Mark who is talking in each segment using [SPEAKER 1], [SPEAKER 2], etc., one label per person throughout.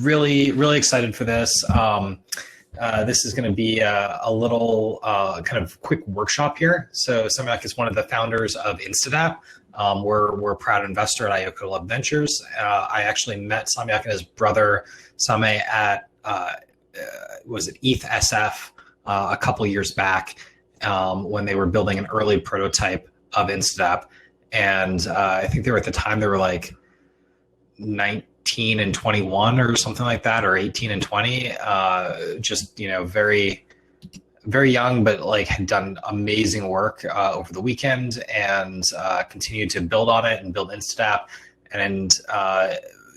[SPEAKER 1] really excited for this. This is going to be a little kind of quick workshop here. So Samyak is one of the founders of Instadap. We're a proud investor at Ioko Love Ventures. I actually met Samyak and his brother Same at was it ETH SF a couple years back when they were building an early prototype of Instadap, and I think they were at the time they were like 19 and 21 or something like that, or 18 and 20. Just very young, but like had done amazing work over the weekend and continued to build on it and build Instadap. And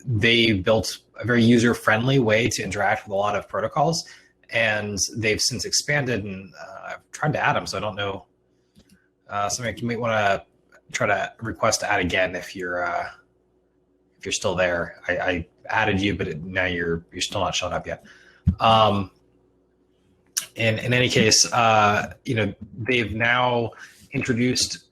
[SPEAKER 1] they built a very user-friendly way to interact with a lot of protocols. And they've since expanded, and I've tried to add them, so I don't know. Something you might want to try to request to add again if you're still there. I added you, but now you're still not showing up yet. In any case, they've now introduced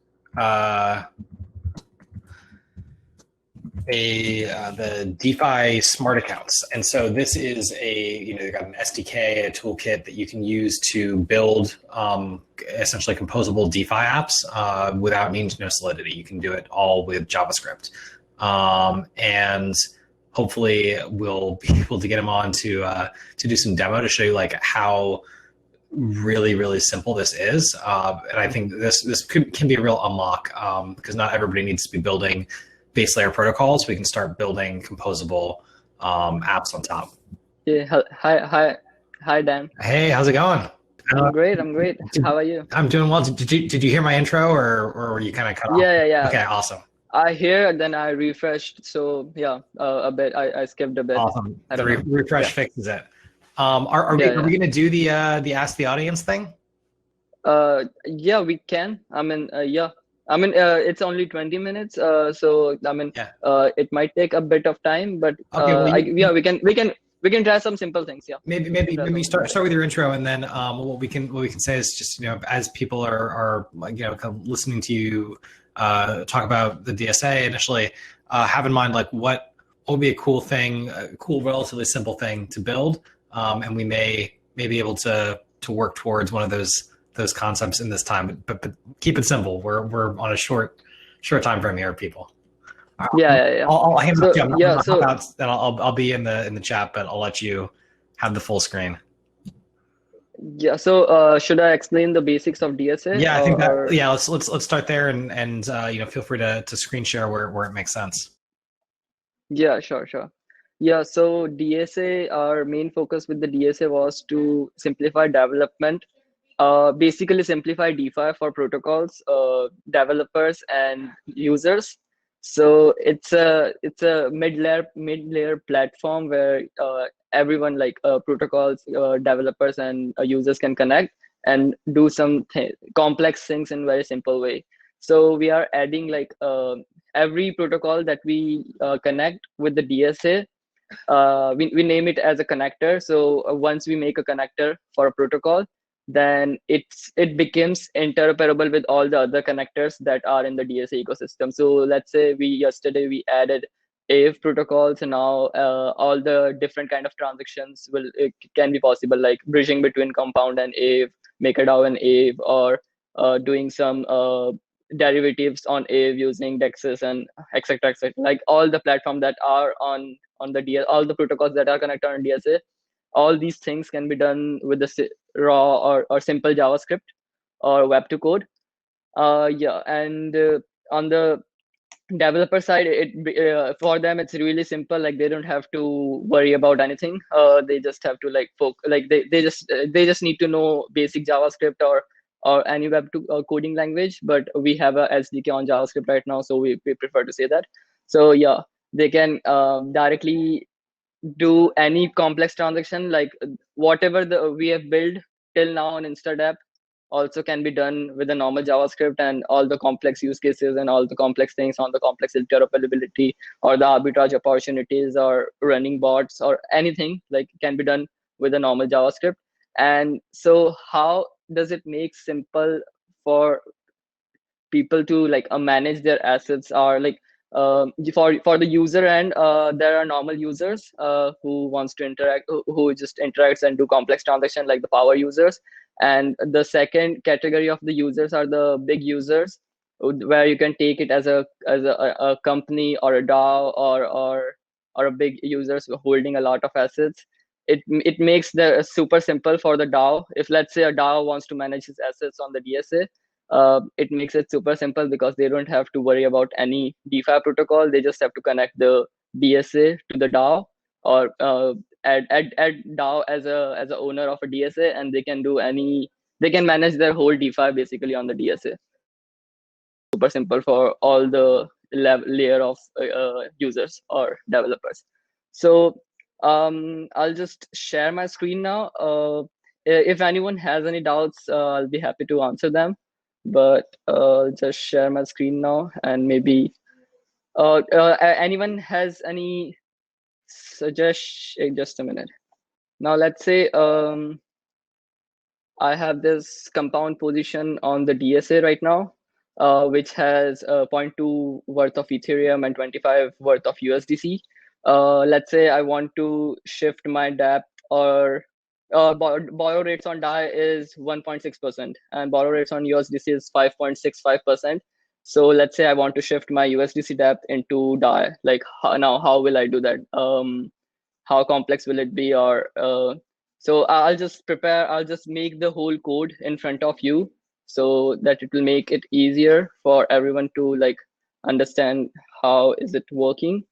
[SPEAKER 1] the DeFi smart accounts, and so this is they've got an SDK, a toolkit that you can use to build essentially composable DeFi apps without needing to know Solidity. You can do it all with JavaScript, and hopefully we'll be able to get him on to do some demo to show you like how really simple this is. And I think this can be a real unlock because not everybody needs to be building base layer protocols. We can start building composable apps on top.
[SPEAKER 2] Yeah. Hi, Dan.
[SPEAKER 1] Hey, how's it going?
[SPEAKER 2] I'm great. How are you?
[SPEAKER 1] I'm doing well. Did you hear my intro, or were you kind of cut off?
[SPEAKER 2] Yeah.
[SPEAKER 1] Okay, awesome.
[SPEAKER 2] I hear, then I refreshed. So yeah, a bit. I skipped a bit.
[SPEAKER 1] Awesome. The refresh fixes it. Are we going to do the Ask the Audience thing?
[SPEAKER 2] Yeah, we can. It's only 20 minutes. So it might take a bit of time, but we can try some simple things. Yeah.
[SPEAKER 1] Maybe start with your intro, and then what we can say is just as people are kind of listening to you talk about the DSA initially, have in mind like what would be a cool thing, a cool relatively simple thing to build. And we may be able to work towards one of those concepts in this time, but keep it simple. We're on a short time frame here, people.
[SPEAKER 2] Yeah.
[SPEAKER 1] I'll hand it to you. I'll be in the chat, but I'll let you have the full screen.
[SPEAKER 2] Yeah. So should I explain the basics of DSA?
[SPEAKER 1] Yeah, I think that. Yeah, let's start there, and feel free to screen share where it makes sense.
[SPEAKER 2] Yeah, sure. Yeah, so DSA, our main focus with the DSA was to simplify development, basically simplify DeFi for protocols, developers, and users. So it's a mid-layer platform where everyone like protocols, developers, and users can connect and do some complex things in very simple way. So we are adding like every protocol that we connect with the DSA. We name it as a connector. So once we make a connector for a protocol, then it becomes interoperable with all the other connectors that are in the DSA ecosystem. So let's say yesterday we added Aave protocols, and now all the different kind of transactions can be possible, like bridging between Compound and Aave, MakerDAO and Aave, or doing some derivatives on Aave using Dexes and etc. Like all the platforms that are on the DSA, all the protocols that are connected on DSA, all these things can be done with the raw or simple JavaScript or web to code. And on the developer side, for them it's really simple. Like they don't have to worry about anything. They just have to they just need to know basic JavaScript or any web to coding language. But we have a SDK on JavaScript right now, so we prefer to say that. So yeah, they can directly do any complex transaction, like whatever we have built till now on Instadap also can be done with a normal JavaScript, and all the complex use cases and all the complex things on the complex interoperability or the arbitrage opportunities or running bots or anything like can be done with a normal JavaScript. And so how does it make simple for people to like manage their assets, or like For the user end, there are normal users who wants to interact, who just interacts and do complex transaction, like the power users. And the second category of the users are the big users, where you can take it as a company or a DAO, or a big users holding a lot of assets. It makes the super simple for the DAO. If let's say a DAO wants to manage his assets on the DSA, it makes it super simple because they don't have to worry about any DeFi protocol. They just have to connect the DSA to the DAO, or add DAO as a owner of a DSA, and they can manage their whole DeFi basically on the DSA. Super simple for all the layer of users or developers. So I'll just share my screen now. If anyone has any doubts, I'll be happy to answer them. But just share my screen now, and maybe anyone has any suggestion? Just a minute. Now let's say I have this compound position on the DSA right now, which has zero point 0.2 worth of Ethereum and 25 worth of USDC. Let's say I want to shift my dApp, or borrow rates on DAI is 1.6%, and borrow rates on USDC is 5.65%. So let's say I want to shift my USDC dApp into DAI. Like how will I do that? How complex will it be? Or so I'll just make the whole code in front of you, so that it will make it easier for everyone to like understand how is it working.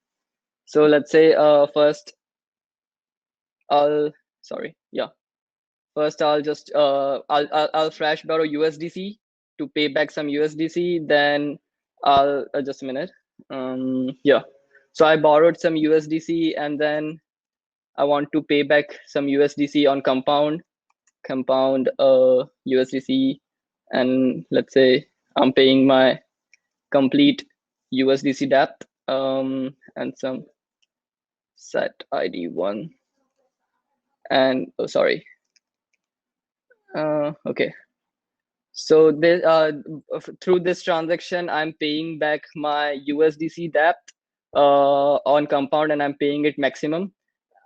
[SPEAKER 2] So let's say first I'll just I'll flash borrow USDC to pay back some USDC. Then I'll just a minute. So I borrowed some USDC, and then I want to pay back some USDC on compound USDC, and let's say I'm paying my complete USDC depth and some set ID 1, and okay. So this through this transaction, I'm paying back my USDC depth on compound, and I'm paying it maximum.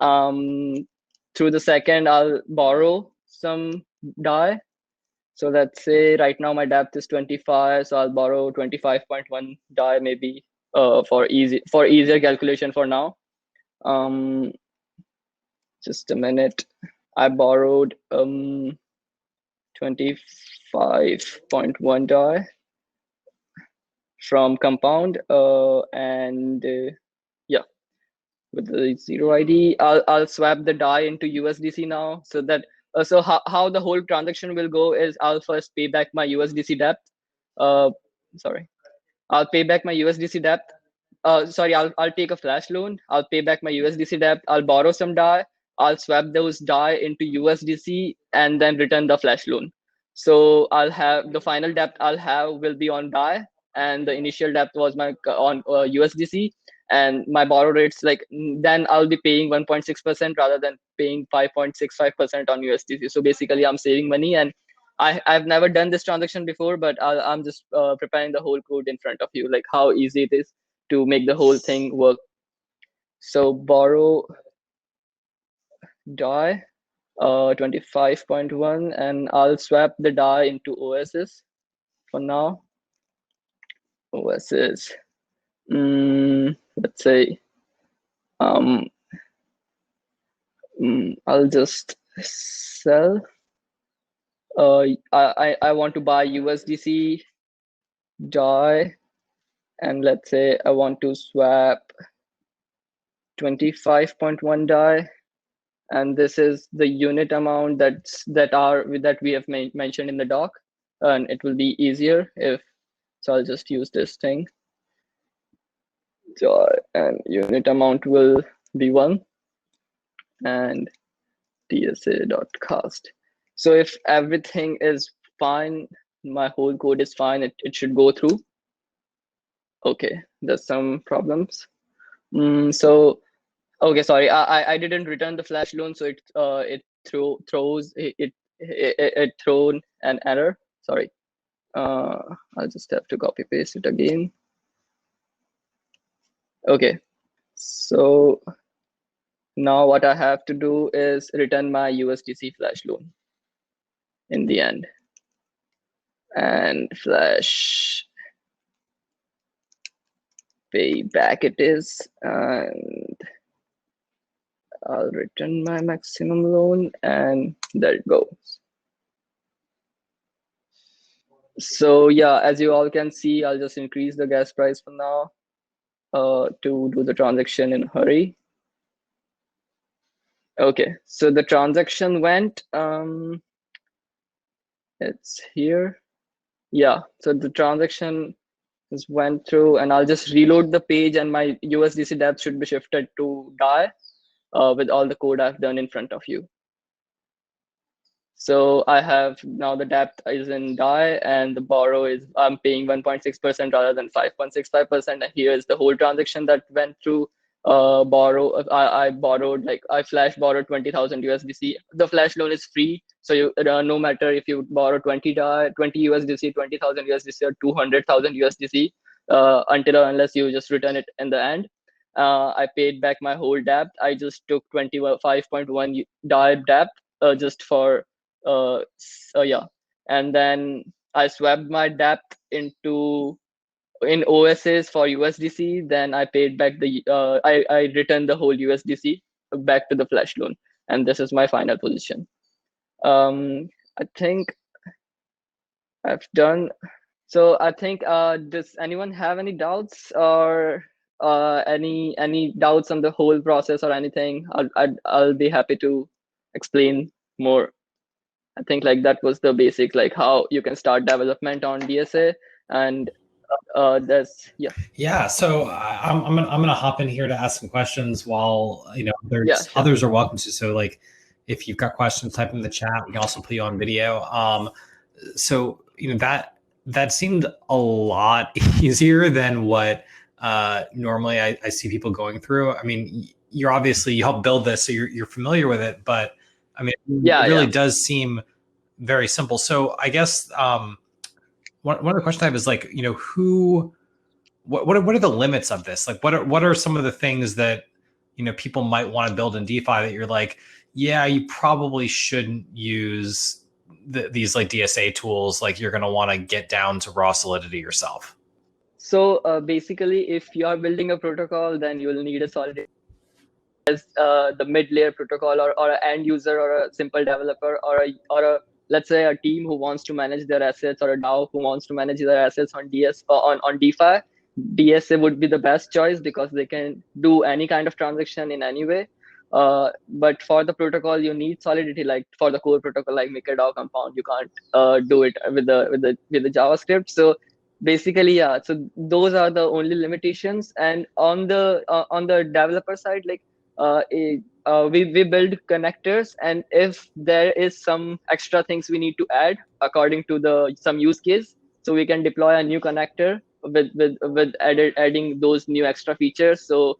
[SPEAKER 2] Through the second, I'll borrow some DAI. So let's say right now my depth is 25, so I'll borrow 25.1 DAI maybe for easier calculation for now. Just a minute. I borrowed 25.1 DAI from compound, and with the 0 ID, I'll swap the DAI into USDC now. So that so how the whole transaction will go is I'll first pay back my USDC depth. I'll pay back my USDC depth. I'll take a flash loan. I'll pay back my USDC depth. I'll borrow some DAI. I'll swap those DAI into USDC and then return the flash loan. So I'll have the final depth I'll have will be on DAI, and the initial depth was my on USDC. And my borrow rates, then I'll be paying 1.6% rather than paying 5.65% on USDC. So basically I'm saving money, and I've never done this transaction before, but I'm just preparing the whole code in front of you, like how easy it is to make the whole thing work. So borrow DAI 25.1, and I'll swap the DAI into OSs for now. OSs, let's say I'll just sell. I want to buy USDC DAI, and let's say I want to swap 25.1 DAI, and this is the unit amount that we have mentioned in the doc, and it will be easier if so. I'll just use this thing. And unit amount will be 1, and DSA.cast. So if everything is fine, my whole code is fine, it should go through. Okay, there's some problems. So okay, sorry, I didn't return the flash loan, so it thrown an error. Sorry. I'll just have to copy paste it again. Okay, so now what I have to do is return my USDC flash loan in the end. And flash pay back it is, and I'll return my maximum loan, and there it goes. So yeah, as you all can see, I'll just increase the gas price for now to do the transaction in a hurry. Okay, so the transaction went, it's here. Yeah, so the transaction just went through, and I'll just reload the page, and my USDC depth should be shifted to DAI with all the code I've done in front of you. So I have now the depth is in DAI, and the borrow is, I'm paying 1.6% rather than 5.65%. And here is the whole transaction that went through. Borrow, I borrowed, like I flash borrowed 20,000 USDC. The flash loan is free, so you no matter if you borrow 20 DAI, 20 USDC, 20,000 USDC, or 200,000 USDC, until or unless you just return it in the end. I paid back my whole debt. I just took 25.1 DAI debt just for yeah, and then I swapped my debt into in OSs for USDC. Then I paid back the I returned the whole USDC back to the flash loan, and this is my final position. I think I've done. So I think does anyone have any doubts, or any doubts on the whole process or anything? I'll be happy to explain more. I think like that was the basic, like how you can start development on DSA, and that's
[SPEAKER 1] Yeah, so I'm gonna hop in here to ask some questions while there's
[SPEAKER 2] yeah, sure.
[SPEAKER 1] others are welcome to. So like, if you've got questions, type them in the chat. We can also put you on video. So that seemed a lot easier than what normally I see people going through. I mean, you helped build this, so you're familiar with it, but I mean, it really does seem very simple. So I guess one of the questions I have is like, what are the limits of this? Like, what are some of the things that people might want to build in DeFi that you're like, yeah, you probably shouldn't use these like DSA tools. Like, you're going to want to get down to raw solidity yourself.
[SPEAKER 2] So basically, if you are building a protocol, then you will need a solid as the mid-layer protocol, or an end user, or a simple developer, or a let's say a team who wants to manage their assets, or a DAO who wants to manage their assets on on DeFi. DSA would be the best choice because they can do any kind of transaction in any way. But for the protocol, you need solidity. Like for the core protocol, like MakerDAO Compound, you can't do it with the JavaScript. So basically, yeah. So those are the only limitations. And on the developer side, like we build connectors, and if there is some extra things we need to add according to some use case, so we can deploy a new connector with adding those new extra features. So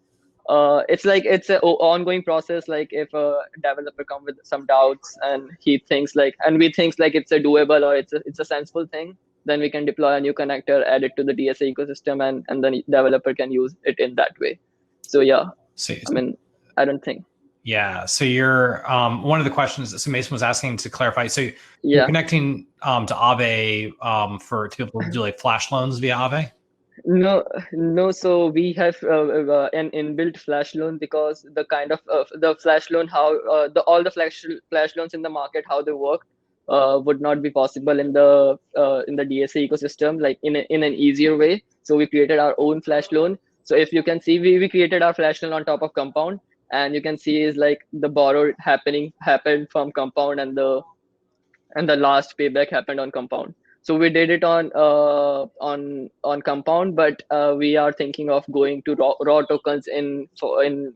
[SPEAKER 2] it's like it's an ongoing process. Like if a developer comes with some doubts, and he thinks like, and we think like it's a doable, or it's a sensible thing, then we can deploy a new connector, add it to the DSA ecosystem, and then developer can use it in that way. So yeah, I mean, I don't think.
[SPEAKER 1] Yeah. So you're one of the questions. So Mason was asking to clarify. So you're connecting to Aave to be able to do like flash loans via Aave.
[SPEAKER 2] No. So we have an inbuilt flash loan, because the kind of the flash loan, how all the flash loans in the market, how they work, would not be possible in the DSA ecosystem, like in an easier way. So we created our own flash loan. So if you can see, we created our flash loan on top of Compound, and you can see is like the borrow happened from Compound, and the last payback happened on Compound. So we did it on Compound, but we are thinking of going to raw tokens in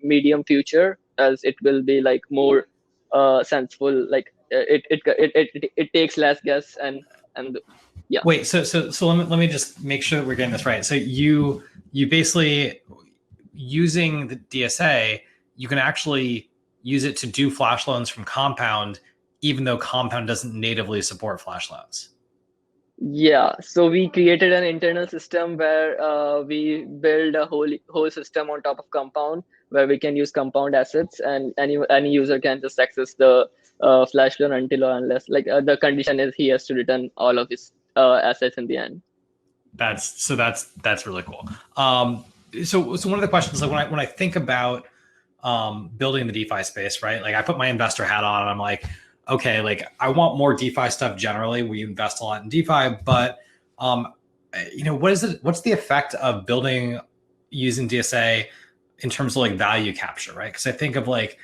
[SPEAKER 2] medium future, as it will be like more sensible. Like it takes less gas, and yeah.
[SPEAKER 1] Wait, so let me just make sure that we're getting this right. So you basically, using the DSA, you can actually use it to do flash loans from Compound, even though Compound doesn't natively support flash loans.
[SPEAKER 2] Yeah, so we created an internal system where we build a whole system on top of Compound, where we can use Compound assets, and any user can just access the flash loan until or unless the condition is he has to return all of his assets in the end.
[SPEAKER 1] That's really cool. So one of the questions, like when I think about building the DeFi space, right? Like I put my investor hat on and I'm like, okay, like I want more DeFi stuff generally. We invest a lot in DeFi, but what's the effect of building using DSA in terms of like value capture, right? Because I think of like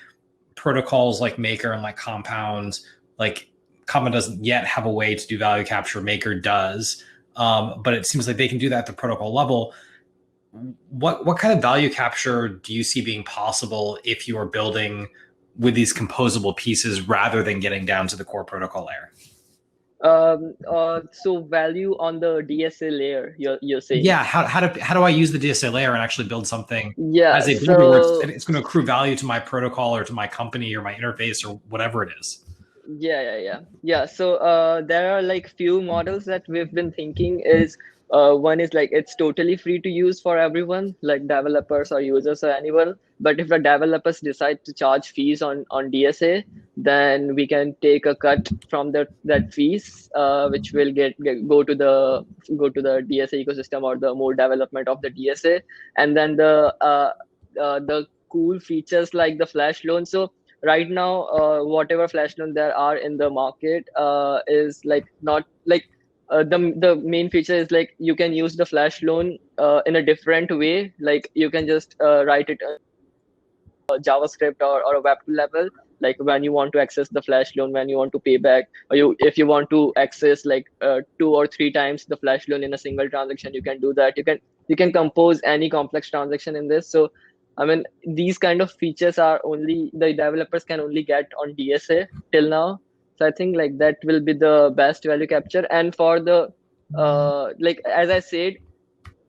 [SPEAKER 1] protocols like Maker and like Compound, like Compound doesn't yet have a way to do value capture. Maker does. But it seems like they can do that at the protocol level. What kind of value capture do you see being possible if you are building with these composable pieces rather than getting down to the core protocol layer?
[SPEAKER 2] So value on the DSA layer, you're saying?
[SPEAKER 1] Yeah, how do I use the DSA layer and actually build something
[SPEAKER 2] Yeah,
[SPEAKER 1] as a builder where
[SPEAKER 2] so
[SPEAKER 1] it's going to accrue value to my protocol or to my company or my interface or whatever it is?
[SPEAKER 2] yeah. So there are like few models that we've been thinking is one is like it's totally free to use for everyone, like developers or users or anyone. But if the developers decide to charge fees on DSA, then we can take a cut from that fees, which will go to the DSA ecosystem or the more development of the DSA, and then the cool features like the flash loan. So right now whatever flash loan there are in the market is like not like the main feature is like you can use the flash loan in a different way, like you can just write it JavaScript or a web level, like when you want to access the flash loan, when you want to pay back, or you if you want to access like 2 or 3 times the flash loan in a single transaction, you can do that. You can compose any complex transaction in this. So I mean, these kind of features are only the developers can only get on DSA till now. So I think like that will be the best value capture. And for the like as I said,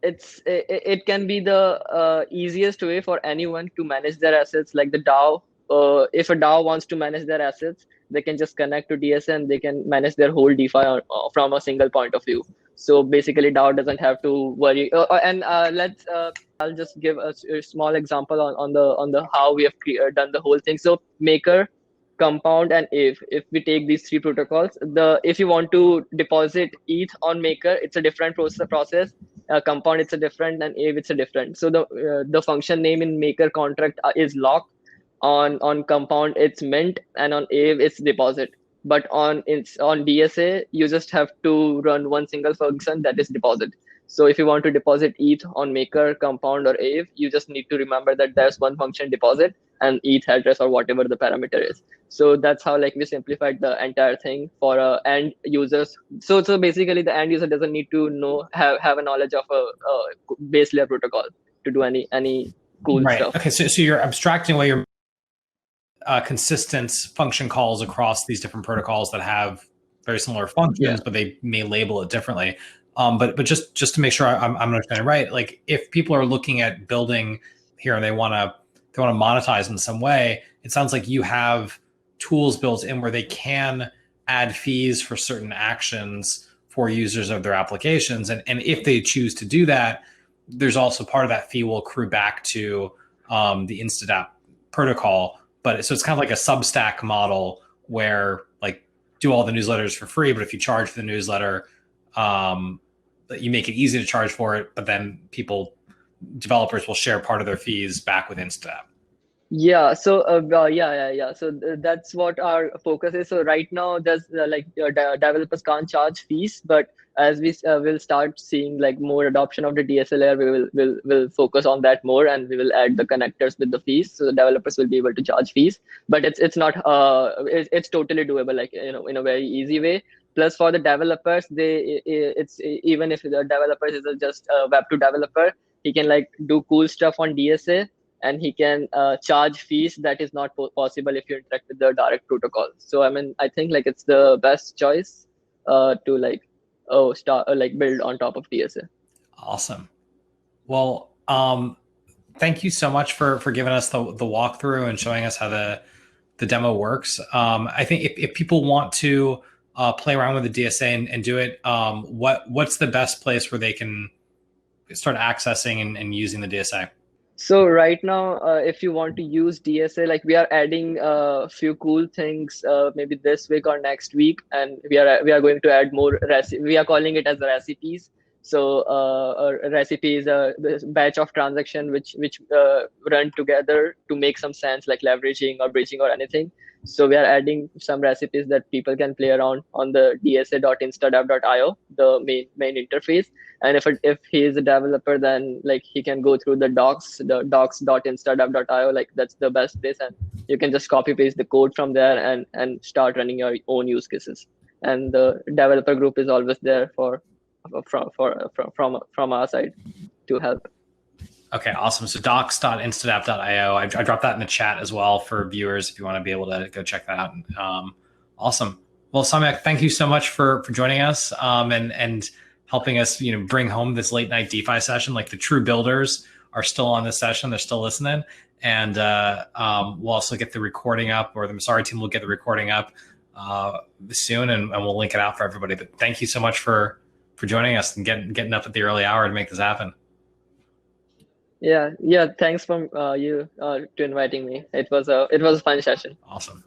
[SPEAKER 2] it can be the easiest way for anyone to manage their assets, like the DAO. If a DAO wants to manage their assets, they can just connect to DSA and they can manage their whole DeFi from a single point of view. So basically, DAO doesn't have to worry. And let's I'll just give a small example on the how we have done the whole thing. So Maker, Compound, and if we take these three protocols, the if you want to deposit ETH on Maker, it's a different process. Compound it's a different, and Aave it's a different. So the function name in Maker contract is lock. On Compound it's mint, and on Aave it's deposit. But on DSA you just have to run one single function, that is deposit. So if you want to deposit ETH on Maker, Compound, or Aave, you just need to remember that there's one function deposit and ETH address or whatever the parameter is. So that's how like we simplified the entire thing for end users. So basically the end user doesn't need to have a knowledge of a base layer protocol to do any cool
[SPEAKER 1] Right.
[SPEAKER 2] stuff.
[SPEAKER 1] Okay. So you're abstracting away your consistent function calls across these different protocols that have very similar functions,
[SPEAKER 2] Yeah.
[SPEAKER 1] but they may label it differently. But just to make sure I'm understanding right, like if people are looking at building here and they want to monetize in some way, it sounds like you have tools built in where they can add fees for certain actions for users of their applications, and if they choose to do that, there's also part of that fee will accrue back to the Instadap protocol. But so it's kind of like a Substack model where like do all the newsletters for free, but if you charge for the newsletter, you make it easy to charge for it, but then developers will share part of their fees back with Instadap.
[SPEAKER 2] Yeah, so yeah. So that's what our focus is. So right now, there's developers can't charge fees, but as we will start seeing like more adoption of the DSLR, will focus on that more, and we will add the connectors with the fees, so the developers will be able to charge fees. But it's not it's totally doable, like in a very easy way. Plus, for the developers, it's even if the developers is just a Web2 developer, he can like do cool stuff on DSA, and he can charge fees that is not possible if you interact with the direct protocol. So I mean, I think like it's the best choice to like start like build on top of DSA.
[SPEAKER 1] Awesome. Well, thank you so much for giving us the walkthrough and showing us how the demo works. I think if people want to play around with the DSA and do it, what's the best place where they can start accessing and using the DSA?
[SPEAKER 2] So right now, if you want to use DSA, like we are adding a few cool things, maybe this week or next week, and we are going to add more we are calling it as recipes. So a recipe is a this batch of transaction which run together to make some sense, like leveraging or bridging or anything. So we are adding some recipes that people can play around on the dsa.instadapp.io, the main interface. And if he is a developer, then like he can go through the docs.instadapp.io, like that's the best place, and you can just copy paste the code from there and start running your own use cases. And the developer group is always there from our side to help.
[SPEAKER 1] Okay, awesome. So docs.instadapp.io. I dropped that in the chat as well for viewers if you want to be able to go check that out. Awesome. Well, Samyak, thank you so much for joining us and helping us, bring home this late night DeFi session. Like the true builders are still on this session; they're still listening, and we'll also get the recording up, or the Masari team will get the recording up soon, and we'll link it out for everybody. But thank you so much for joining us and getting up at the early hour to make this happen.
[SPEAKER 2] Yeah. Thanks from you to inviting me. It was a fun session.
[SPEAKER 1] Awesome.